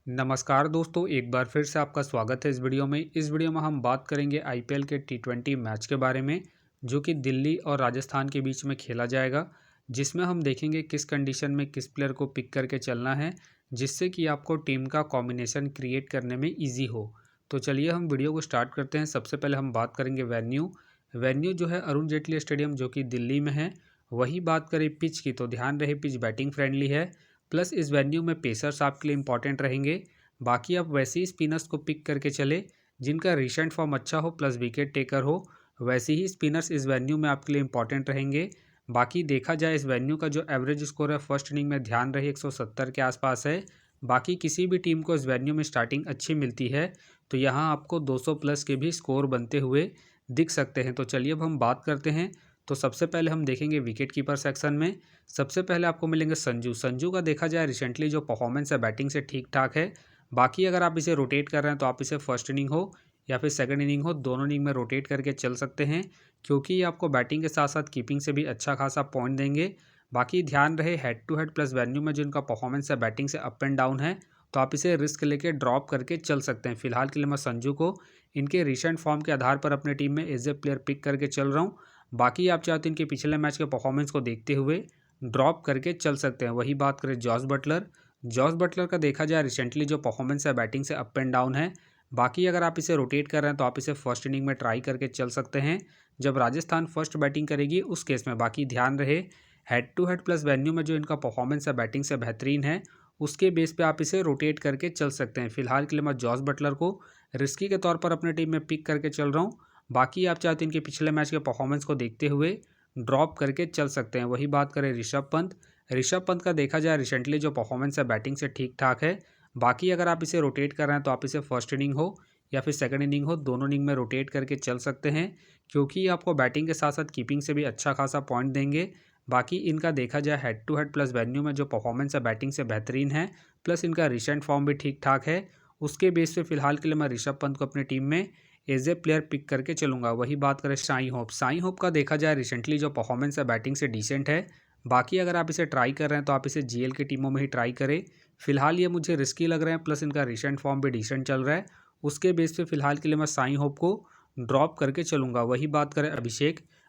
नमस्कार दोस्तों, एक बार फिर से आपका स्वागत है इस वीडियो में। इस वीडियो में हम बात करेंगे आईपीएल के टी20 मैच के बारे में, जो कि दिल्ली और राजस्थान के बीच में खेला जाएगा, जिसमें हम देखेंगे किस कंडीशन में किस प्लेयर को पिक करके चलना है, जिससे कि आपको टीम का कॉम्बिनेशन क्रिएट करने में ईजी हो। तो चलिए हम वीडियो को स्टार्ट करते हैं। सबसे पहले हम बात करेंगे वेन्यू जो है अरुण जेटली स्टेडियम, जो कि दिल्ली में है। वही बात करें पिच की, तो ध्यान रहे पिच बैटिंग फ्रेंडली है, प्लस इस वेन्यू में पेसर्स आपके लिए इंपॉर्टेंट रहेंगे। बाकी आप वैसे ही स्पिनर्स को पिक करके चले जिनका रिसेंट फॉर्म अच्छा हो प्लस विकेट टेकर हो। वैसे ही स्पिनर्स इस वेन्यू में आपके लिए इंपॉर्टेंट रहेंगे। बाकी देखा जाए इस वेन्यू का जो एवरेज स्कोर है फर्स्ट इनिंग में ध्यान रहे 170 के आसपास है। बाकी किसी भी टीम को इस वेन्यू में स्टार्टिंग अच्छी मिलती है तो यहाँ आपको 200 प्लस के भी स्कोर बनते हुए दिख सकते हैं। तो चलिए अब हम बात करते हैं। तो सबसे पहले हम देखेंगे विकेट कीपर सेक्शन में। सबसे पहले आपको मिलेंगे संजू का देखा जाए रिसेंटली जो परफॉर्मेंस है बैटिंग से ठीक ठाक है। बाकी अगर आप इसे रोटेट कर रहे हैं तो आप इसे फर्स्ट इनिंग हो या फिर सेकंड इनिंग हो, दोनों इनिंग में रोटेट करके चल सकते हैं, क्योंकि ये आपको बैटिंग के साथ साथ कीपिंग से भी अच्छा खासा पॉइंट देंगे। बाकी ध्यान रहे head to head plus venue में जो इनका परफॉर्मेंस है बैटिंग से अप एंड डाउन है, तो आप इसे रिस्क लेके ड्रॉप करके चल सकते हैं। फिलहाल के लिए मैं संजू को इनके रिसेंट फॉर्म के आधार पर अपने टीम में एज ए प्लेयर पिक करके चल रहा हूँ। बाकी आप चाहे तो इनके पिछले मैच के परफॉर्मेंस को देखते हुए ड्रॉप करके चल सकते हैं। वही बात करें जॉस बटलर का देखा जाए रिसेंटली जो परफॉर्मेंस है बैटिंग से अप एंड डाउन है। बाकी अगर आप इसे रोटेट कर रहे हैं तो आप इसे फर्स्ट इनिंग में ट्राई करके चल सकते हैं जब राजस्थान फर्स्ट बैटिंग करेगी उस केस में। बाकी ध्यान रहे head to head plus venue में जो इनका परफॉर्मेंस है बैटिंग से बेहतरीन है, उसके बेस पे आप इसे रोटेट करके चल सकते हैं। फिलहाल के लिए मैं जॉस बटलर को रिस्की के तौर पर अपने टीम में पिक करके चल रहा हूँ। बाकी आप चाहते हैं इनके पिछले मैच के परफॉर्मेंस को देखते हुए ड्रॉप करके चल सकते हैं। वही बात करें ऋषभ पंत का देखा जाए रिसेंटली जो परफॉर्मेंस है बैटिंग से ठीक ठाक है। बाकी अगर आप इसे रोटेट कर रहे हैं तो आप इसे फर्स्ट इनिंग हो या फिर सेकंड इनिंग हो, दोनों इनिंग में रोटेट करके चल सकते हैं, क्योंकि आपको बैटिंग के साथ साथ कीपिंग से भी अच्छा खासा पॉइंट देंगे। बाकी इनका देखा जाए head to head plus venue में जो परफॉर्मेंस है बैटिंग से बेहतरीन है, प्लस इनका रिसेंट फॉर्म भी ठीक ठाक है। उसके बेस पे फिलहाल के लिए मैं ऋषभ पंत को अपनी टीम में एज ए प्लेयर पिक करके चलूंगा। वही बात करें साई होप का देखा जाए रिसेंटली जो परफॉर्मेंस है बैटिंग से डिसेंट है। बाकी अगर आप इसे ट्राई कर रहे हैं तो आप इसे जीएल की टीमों में ही ट्राई करें। फिलहाल ये मुझे रिस्की लग रहे हैं, प्लस इनका रिसेंट फॉर्म भी डिसेंट चल रहा है। उसके बेस पे फिलहाल के लिए मैं साई होप को ड्रॉप करके चलूंगा। वही बात करें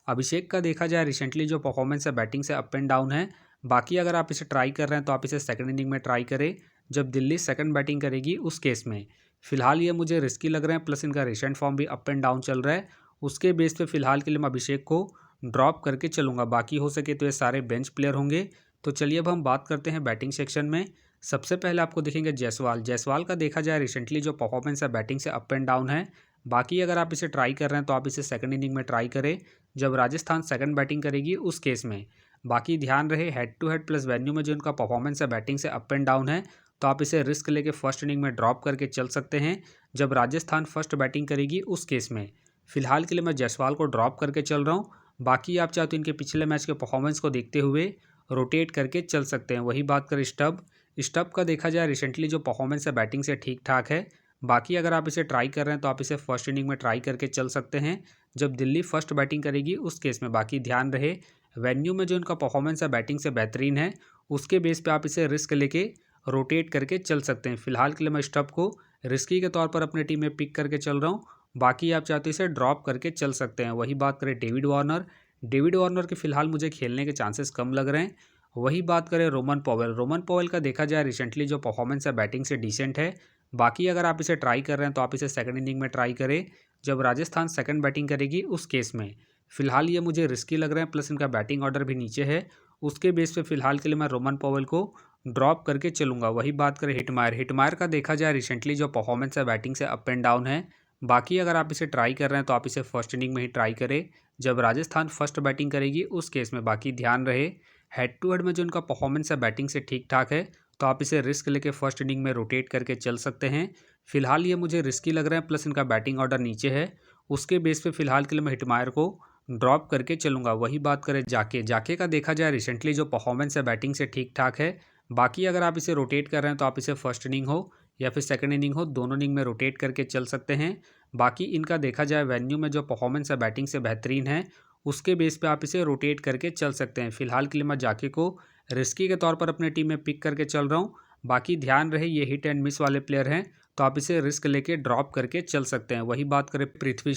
अभिषेक का देखा जाए रिसेंटली जो परफॉर्मेंस है बैटिंग से अप एंड डाउन है। बाकी अगर आप इसे ट्राई कर रहे हैं तो आप इसे सेकंड इनिंग में ट्राई करें जब दिल्ली सेकंड बैटिंग करेगी उस केस में। फिलहाल ये मुझे रिस्की लग रहे हैं, प्लस इनका रिसेंट फॉर्म भी अप एंड डाउन चल रहा है। उसके बेस पे फिलहाल के लिए मैं अभिषेक को ड्रॉप करके चलूंगा। बाकी हो सके तो ये सारे बेंच प्लेयर होंगे। तो चलिए अब हम बात करते हैं बैटिंग सेक्शन में। सबसे पहले आपको दिखेंगे जायसवाल का देखा जाए रिसेंटली जो परफॉर्मेंस है बैटिंग से अप एंड डाउन है। बाकी अगर आप इसे ट्राई कर रहे हैं तो आप इसे सेकंड इनिंग में ट्राई करें जब राजस्थान सेकंड बैटिंग करेगी उस केस में। बाकी ध्यान रहे head to head plus venue में जो इनका परफॉर्मेंस है बैटिंग से अप एंड डाउन है, तो आप इसे रिस्क लेके फर्स्ट इनिंग में ड्रॉप करके चल सकते हैं जब राजस्थान फर्स्ट बैटिंग करेगी उस केस में। फिलहाल के लिए मैं जायसवाल को ड्रॉप करके चल रहा हूँ। बाकी आप चाहे तो इनके पिछले मैच के परफॉर्मेंस को देखते हुए रोटेट करके चल सकते हैं। वही बात करें स्टब का देखा जाए रिसेंटली जो परफॉर्मेंस है बैटिंग से ठीक ठाक है। बाकी अगर आप इसे ट्राई कर रहे हैं तो आप इसे फर्स्ट इनिंग में ट्राई करके चल सकते हैं जब दिल्ली फर्स्ट बैटिंग करेगी उस केस में। बाकी ध्यान रहे वेन्यू में जो इनका परफॉर्मेंस है बैटिंग से बेहतरीन है, उसके बेस पे आप इसे रिस्क लेके रोटेट करके चल सकते हैं। फिलहाल के लिए मैं स्टब को रिस्की के तौर पर अपनी टीम में पिक करके चल रहा हूँ। बाकी आप चाहते इसे ड्रॉप करके चल सकते हैं। वही बात करें डेविड वार्नर के फिलहाल मुझे खेलने के चांसेस कम लग रहे हैं। वही बात करें रोमन पॉवेल का देखा जाए रिसेंटली जो परफॉर्मेंस है बैटिंग से डिसेंट है। बाकी अगर आप इसे ट्राई कर रहे हैं तो आप इसे सेकंड इनिंग में ट्राई करें जब राजस्थान सेकंड बैटिंग करेगी उस केस में। फिलहाल ये मुझे रिस्की लग रहे हैं, प्लस इनका बैटिंग ऑर्डर भी नीचे है। उसके बेस पे फिलहाल के लिए मैं रोमन पॉवेल को ड्रॉप करके चलूंगा। वही बात करें हिटमायर का देखा जाए रिसेंटली जो परफॉर्मेंस है बैटिंग से अप एंड डाउन है। बाकी अगर आप इसे ट्राई कर रहे हैं तो आप इसे फर्स्ट इनिंग में ही ट्राई करें जब राजस्थान फर्स्ट बैटिंग करेगी उस केस में। बाकी ध्यान रहे हेड टू हेड में जो इनका परफॉर्मेंस है बैटिंग से ठीक ठाक है, तो आप इसे रिस्क लेके फर्स्ट इनिंग में रोटेट करके चल सकते हैं। फिलहाल ये मुझे रिस्की लग रहा है, प्लस इनका बैटिंग ऑर्डर नीचे है। उसके बेस पे फिलहाल के लिए मैं हिटमायर को ड्रॉप करके चलूंगा। वही बात करें जाके का देखा जाए रिसेंटली जो परफॉर्मेंस है बैटिंग से ठीक ठाक है। बाकी अगर आप इसे रोटेट कर रहे हैं तो आप इसे फर्स्ट इनिंग हो या फिर सेकंड इनिंग हो, दोनों इनिंग में रोटेट करके चल सकते हैं। बाकी इनका देखा जाए वेन्यू में जो परफॉर्मेंस है बैटिंग से बेहतरीन है, उसके बेस पे आप इसे रोटेट करके चल सकते हैं। फिलहाल के लिए मैं जाके को रिस्की के तौर पर अपने टीम में पिक करके चल रहा हूँ। बाकी ध्यान रहे ये हिट एंड मिस वाले प्लेयर हैं, तो आप इसे रिस्क लेके ड्रॉप करके चल सकते हैं। वही बात करें पृथ्वी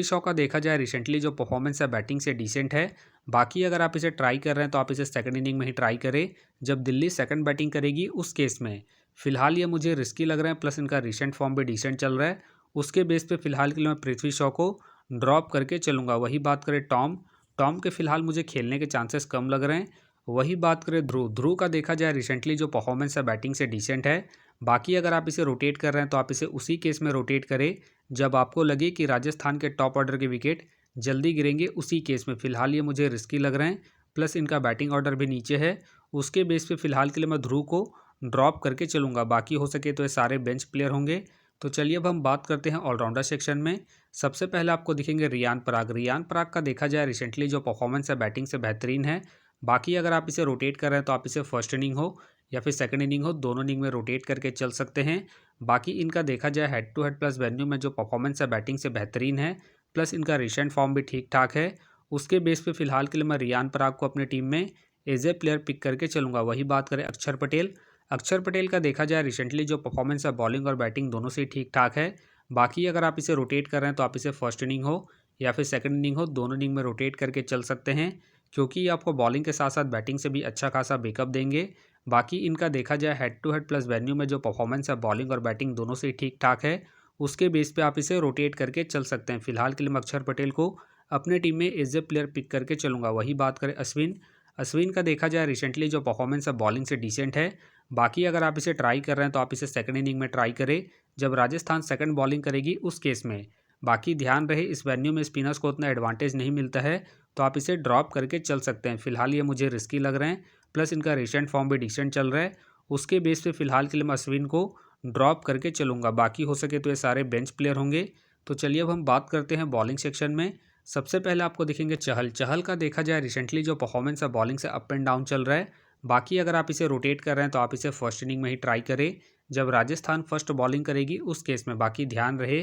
शॉ का देखा जाए रिसेंटली जो परफॉर्मेंस है बैटिंग से डिसेंट है। बाकी अगर आप इसे ट्राई कर रहे हैं तो आप इसे सेकंड इनिंग में ही ट्राई करें जब दिल्ली सेकंड बैटिंग करेगी उस केस में। फिलहाल ये मुझे रिस्की लग रहा है, प्लस इनका रिसेंट फॉर्म भी डिसेंट चल रहा है। उसके बेस पे फिलहाल के लिए मैं पृथ्वी शॉ को ड्रॉप करके चलूंगा। वही बात करें टॉम टॉम के फिलहाल मुझे खेलने के चांसेस कम लग रहे हैं। वही बात करें ध्रुव का देखा जाए रिसेंटली जो परफॉर्मेंस है बैटिंग से डिसेंट है। बाकी अगर आप इसे रोटेट कर रहे हैं तो आप इसे उसी केस में रोटेट करें जब आपको लगे कि राजस्थान के टॉप ऑर्डर के विकेट जल्दी गिरेंगे, उसी केस में। फिलहाल ये मुझे रिस्की लग रहे हैं, प्लस इनका बैटिंग ऑर्डर भी नीचे है। उसके बेस पे फिलहाल के लिए मैं ध्रुव को ड्रॉप करके चलूँगा। बाकी हो सके तो ये सारे बेंच प्लेयर होंगे। तो चलिए अब हम बात करते हैं ऑलराउंडर सेक्शन में। सबसे पहले आपको दिखेंगे रियान पराग का देखा जाए रिसेंटली जो परफॉर्मेंस है बैटिंग से बेहतरीन है। बाकी अगर आप इसे रोटेट कर रहे हैं तो आप इसे फर्स्ट इनिंग हो या फिर सेकंड इनिंग हो, दोनों इनिंग में रोटेट करके चल सकते हैं। बाकी इनका देखा जाए head to head plus venue में जो परफॉर्मेंस है बैटिंग से बेहतरीन है, प्लस इनका रिसेंट फॉर्म भी ठीक ठाक है। उसके बेस पे फिलहाल के लिए मैं रियान पराग को अपने टीम में एज ए प्लेयर पिक करके चलूँगा। वही बात करें अक्षर पटेल का देखा जाए रिसेंटली जो परफॉर्मेंस है बॉलिंग और बैटिंग दोनों से ही ठीक ठाक है। बाकी अगर आप इसे रोटेट कर रहे हैं तो आप इसे फर्स्ट इनिंग हो या फिर सेकंड इनिंग हो, दोनों इनिंग में रोटेट करके चल सकते हैं, क्योंकि ये आपको बॉलिंग के साथ साथ बैटिंग से भी अच्छा खासा बैकअप देंगे। बाकी इनका देखा जाए head to head plus venue में जो परफॉर्मेंस है बॉलिंग और बैटिंग दोनों से ही ठीक ठाक है। उसके बेस पे आप इसे रोटेट करके चल सकते हैं। फिलहाल के लिए मैं अक्षर पटेल को अपने टीम में एज ए प्लेयर पिक करके चलूँगा। वही बात करें अश्विन का देखा जाए रिसेंटली जो परफॉर्मेंस है बॉलिंग से डिसेंट है। बाकी अगर आप इसे ट्राई कर रहे हैं तो आप इसे सेकंड इनिंग में ट्राई करें जब राजस्थान सेकंड बॉलिंग करेगी उस केस में। बाकी ध्यान रहे इस वेन्यू में स्पिनर्स को उतना एडवांटेज नहीं मिलता है, तो आप इसे ड्रॉप करके चल सकते हैं। फिलहाल ये मुझे रिस्की लग रहे हैं, प्लस इनका रिसेंट फॉर्म भी डिसेंट चल रहा है। उसके बेस पे फिलहाल के लिए मैं अश्विन को ड्रॉप करके चलूँगा। बाकी हो सके तो ये सारे बेंच प्लेयर होंगे। तो चलिए अब हम बात करते हैं बॉलिंग सेक्शन में। सबसे पहले आपको दिखेंगे चहल का देखा जाए रिसेंटली जो परफॉर्मेंस है बॉलिंग से अप एंड डाउन चल रहा है। बाकी अगर आप इसे रोटेट कर रहे हैं तो आप इसे फर्स्ट इनिंग में ही ट्राई करें जब राजस्थान फर्स्ट बॉलिंग करेगी उस केस में। बाकी ध्यान रहे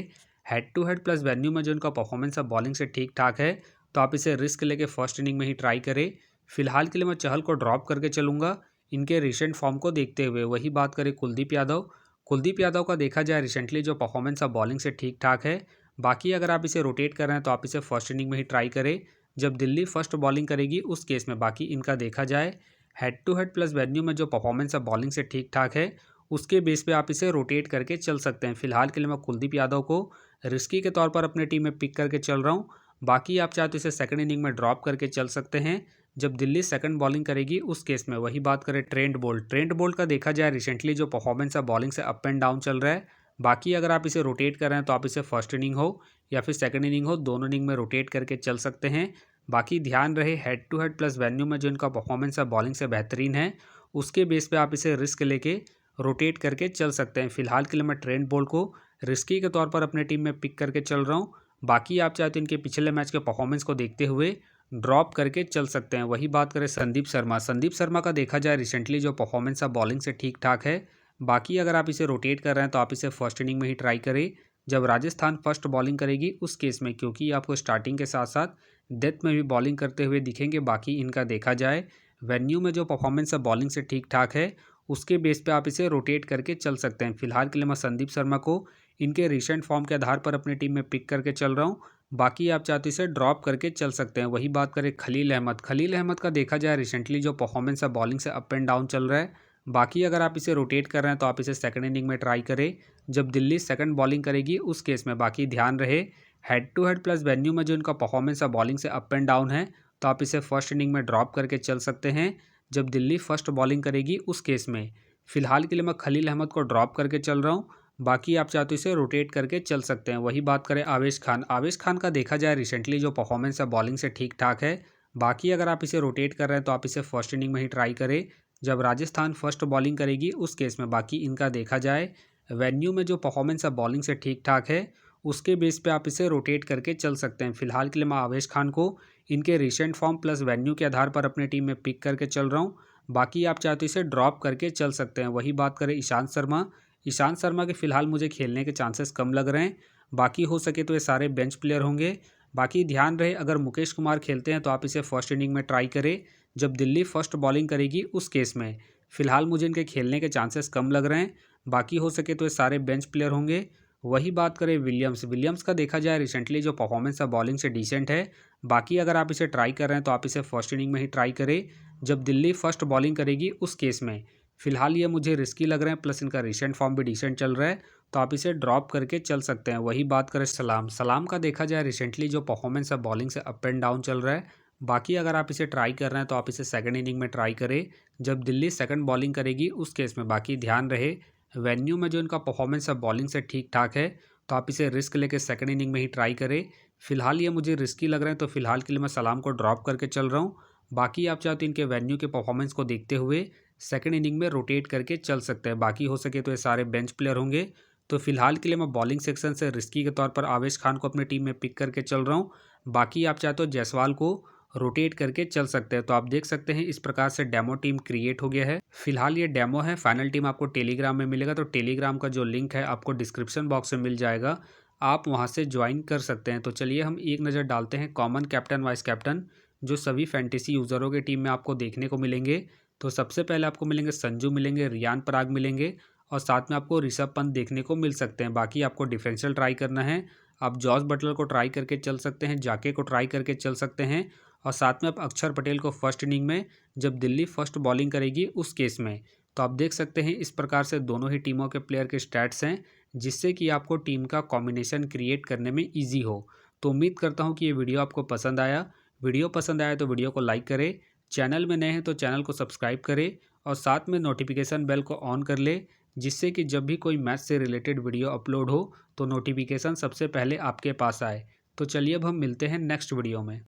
head to head plus venue में जो इनका परफॉर्मेंस है बॉलिंग से ठीक ठाक है, तो आप इसे रिस्क लेके फर्स्ट इनिंग में ही ट्राई करें। फिलहाल के लिए मैं चहल को ड्रॉप करके चलूँगा इनके रिसेंट फॉर्म को देखते हुए। वही बात करें कुलदीप यादव का देखा जाए रिसेंटली जो परफॉर्मेंस है बॉलिंग से ठीक ठाक है। बाकी अगर आप इसे रोटेट कर रहे हैं तो आप इसे फर्स्ट इनिंग में ही ट्राई करें जब दिल्ली फर्स्ट बॉलिंग करेगी उस केस में। बाकी इनका देखा जाए head to head plus venue में जो परफॉर्मेंस है बॉलिंग से ठीक ठाक है, उसके बेस पे आप इसे रोटेट करके चल सकते हैं। फिलहाल के लिए मैं कुलदीप यादव को रिस्की के तौर पर अपने टीम में पिक करके चल रहा हूँ। बाकी आप चाहे तो इसे सेकंड इनिंग में ड्रॉप करके चल सकते हैं जब दिल्ली सेकंड बॉलिंग करेगी उस केस में। वही बात करें ट्रेंट बोल्ट का देखा जाए रिसेंटली जो परफॉर्मेंस है बॉलिंग से अप एंड डाउन चल रहा है। बाकी अगर आप इसे रोटेट कर रहे हैं तो आप इसे फर्स्ट इनिंग हो या फिर सेकंड इनिंग हो, दोनों इनिंग में रोटेट करके चल सकते हैं। बाकी ध्यान रहे head to head plus venue में जो इनका परफॉर्मेंस है बॉलिंग से बेहतरीन है, उसके बेस पे आप इसे रिस्क लेके रोटेट करके चल सकते हैं। फिलहाल के लिए मैं ट्रेंट बोल्ट को रिस्की के तौर पर अपने टीम में पिक करके चल रहा हूँ। बाकी आप चाहे तो इनके पिछले मैच के परफॉर्मेंस को देखते हुए ड्रॉप करके चल सकते हैं। वही बात करें संदीप शर्मा का देखा जाए रिसेंटली जो परफॉर्मेंस है बॉलिंग से ठीक ठाक है। बाकी अगर आप इसे रोटेट कर रहे हैं तो आप इसे फर्स्ट इनिंग में ही ट्राई करें जब राजस्थान फर्स्ट बॉलिंग करेगी उस केस में, क्योंकि आपको स्टार्टिंग के साथ साथ डेथ में भी बॉलिंग करते हुए दिखेंगे। बाकी इनका देखा जाए वेन्यू में जो परफॉर्मेंस है बॉलिंग से ठीक ठाक है, उसके बेस पे आप इसे रोटेट करके चल सकते हैं। फिलहाल के लिए मैं संदीप शर्मा को इनके रिसेंट फॉर्म के आधार पर अपनी टीम में पिक करके चल रहा हूँ। बाकी आप चाहते इसे ड्रॉप करके चल सकते हैं। वही बात करें खलील अहमद का देखा जाए रिसेंटली जो परफॉर्मेंस है बॉलिंग से अप एंड डाउन चल रहा है। बाकी अगर आप इसे रोटेट कर रहे हैं तो आप इसे सेकंड इनिंग में ट्राई करें जब दिल्ली सेकंड बॉलिंग करेगी उस केस में। बाकी ध्यान रहे head to head plus venue में जो इनका परफॉर्मेंस है बॉलिंग से अप एंड डाउन है, तो आप इसे फर्स्ट इनिंग में ड्रॉप करके चल सकते हैं जब दिल्ली फर्स्ट बॉलिंग करेगी उस केस में। फिलहाल के लिए मैं खलील अहमद को ड्रॉप करके चल रहा हूँ। बाकी आप चाहे तो इसे रोटेट करके चल सकते हैं। वही बात करें आवेश खान का देखा जाए रिसेंटली जो परफॉर्मेंस है बॉलिंग से ठीक ठाक है। बाकी अगर आप इसे रोटेट कर रहे हैं तो आप इसे फर्स्ट इनिंग में ही ट्राई करें जब राजस्थान फर्स्ट बॉलिंग करेगी उस केस में। बाकी इनका देखा जाए वेन्यू में जो परफॉर्मेंस है बॉलिंग से ठीक ठाक है, उसके बेस पे आप इसे रोटेट करके चल सकते हैं। फिलहाल के लिए मैं आवेश खान को इनके रिसेंट फॉर्म प्लस वेन्यू के आधार पर अपनी टीम में पिक करके चल रहा हूँ। बाकी आप चाहे तो इसे ड्रॉप करके चल सकते हैं। वही बात करें ईशांत शर्मा के फिलहाल मुझे खेलने के चांसेस कम लग रहे हैं। बाकी हो सके तो ये सारे बेंच प्लेयर होंगे। बाकी ध्यान रहे अगर मुकेश कुमार खेलते हैं तो आप इसे फर्स्ट इनिंग में ट्राई करें जब दिल्ली फर्स्ट बॉलिंग करेगी उस केस में। फिलहाल मुझे इनके खेलने के चांसेस कम लग रहे हैं। बाकी हो सके तो ये सारे बेंच प्लेयर होंगे। वही बात करें विलियम्स का देखा जाए रिसेंटली जो परफॉर्मेंस है बॉलिंग से डिसेंट है। बाकी अगर आप इसे ट्राई कर रहे हैं तो आप इसे फर्स्ट इनिंग में ही ट्राई करें जब दिल्ली फर्स्ट बॉलिंग करेगी उस केस में। फिलहाल ये मुझे रिस्की लग रहे हैं, प्लस इनका रिसेंट फॉर्म भी डिसेंट चल रहा है, तो आप इसे ड्रॉप करके चल सकते हैं। वही बात करें सलाम का देखा जाए रिसेंटली जो परफॉर्मेंस है बॉलिंग से अप एंड डाउन चल रहा है। बाकी अगर आप इसे ट्राई कर रहे हैं तो आप इसे सेकंड इनिंग में ट्राई करें जब दिल्ली सेकंड बॉलिंग करेगी उस केस में। बाकी ध्यान रहे वेन्यू में जो इनका परफॉर्मेंस है बॉलिंग से ठीक ठाक है, तो आप इसे रिस्क लेके सेकंड इनिंग में ही ट्राई करें। फिलहाल ये मुझे रिस्की लग रहे हैं, तो फिलहाल के लिए मैं सलाम को ड्रॉप करके चल रहा हूँ। बाकी आप चाहो तो इनके वेन्यू के परफॉर्मेंस को देखते हुए सेकंड इनिंग में रोटेट करके चल सकते हैं। बाकी हो सके तो ये सारे बेंच प्लेयर होंगे। तो फिलहाल के लिए मैं बॉलिंग सेक्शन से रिस्की के तौर पर आवेश खान को अपनी टीम में पिक करके चल रहा हूँ। बाकी आप चाहे तो जायसवाल को रोटेट करके चल सकते हैं। तो आप देख सकते हैं इस प्रकार से डेमो टीम क्रिएट हो गया है। फिलहाल ये डेमो है, फाइनल टीम आपको टेलीग्राम में मिलेगा, तो टेलीग्राम का जो लिंक है आपको डिस्क्रिप्शन बॉक्स में मिल जाएगा, आप वहां से ज्वाइन कर सकते हैं। तो चलिए हम एक नज़र डालते हैं कॉमन कैप्टन वाइस कैप्टन जो सभी फैंटेसी यूज़रों की टीम में आपको देखने को मिलेंगे। तो सबसे पहले आपको मिलेंगे संजू मिलेंगे, रियान पराग मिलेंगे और साथ में आपको ऋषभ पंत देखने को मिल सकते हैं। बाकी आपको डिफेंशियल ट्राई करना है, आप जॉस बटलर को ट्राई करके चल सकते हैं, जाके को ट्राई करके चल सकते हैं और साथ में आप अक्षर पटेल को फर्स्ट इनिंग में जब दिल्ली फर्स्ट बॉलिंग करेगी उस केस में। तो आप देख सकते हैं इस प्रकार से दोनों ही टीमों के प्लेयर के स्टैट्स हैं, जिससे कि आपको टीम का कॉम्बिनेशन क्रिएट करने में ईजी हो। तो उम्मीद करता हूँ कि ये वीडियो आपको पसंद आया। वीडियो पसंद आया तो वीडियो को लाइक करें, चैनल में नए हैं तो चैनल को सब्सक्राइब करें और साथ में नोटिफिकेशन बेल को ऑन कर ले, जिससे कि जब भी कोई मैच से रिलेटेड वीडियो अपलोड हो तो नोटिफिकेशन सबसे पहले आपके पास आए। तो चलिए अब हम मिलते हैं नेक्स्ट वीडियो में।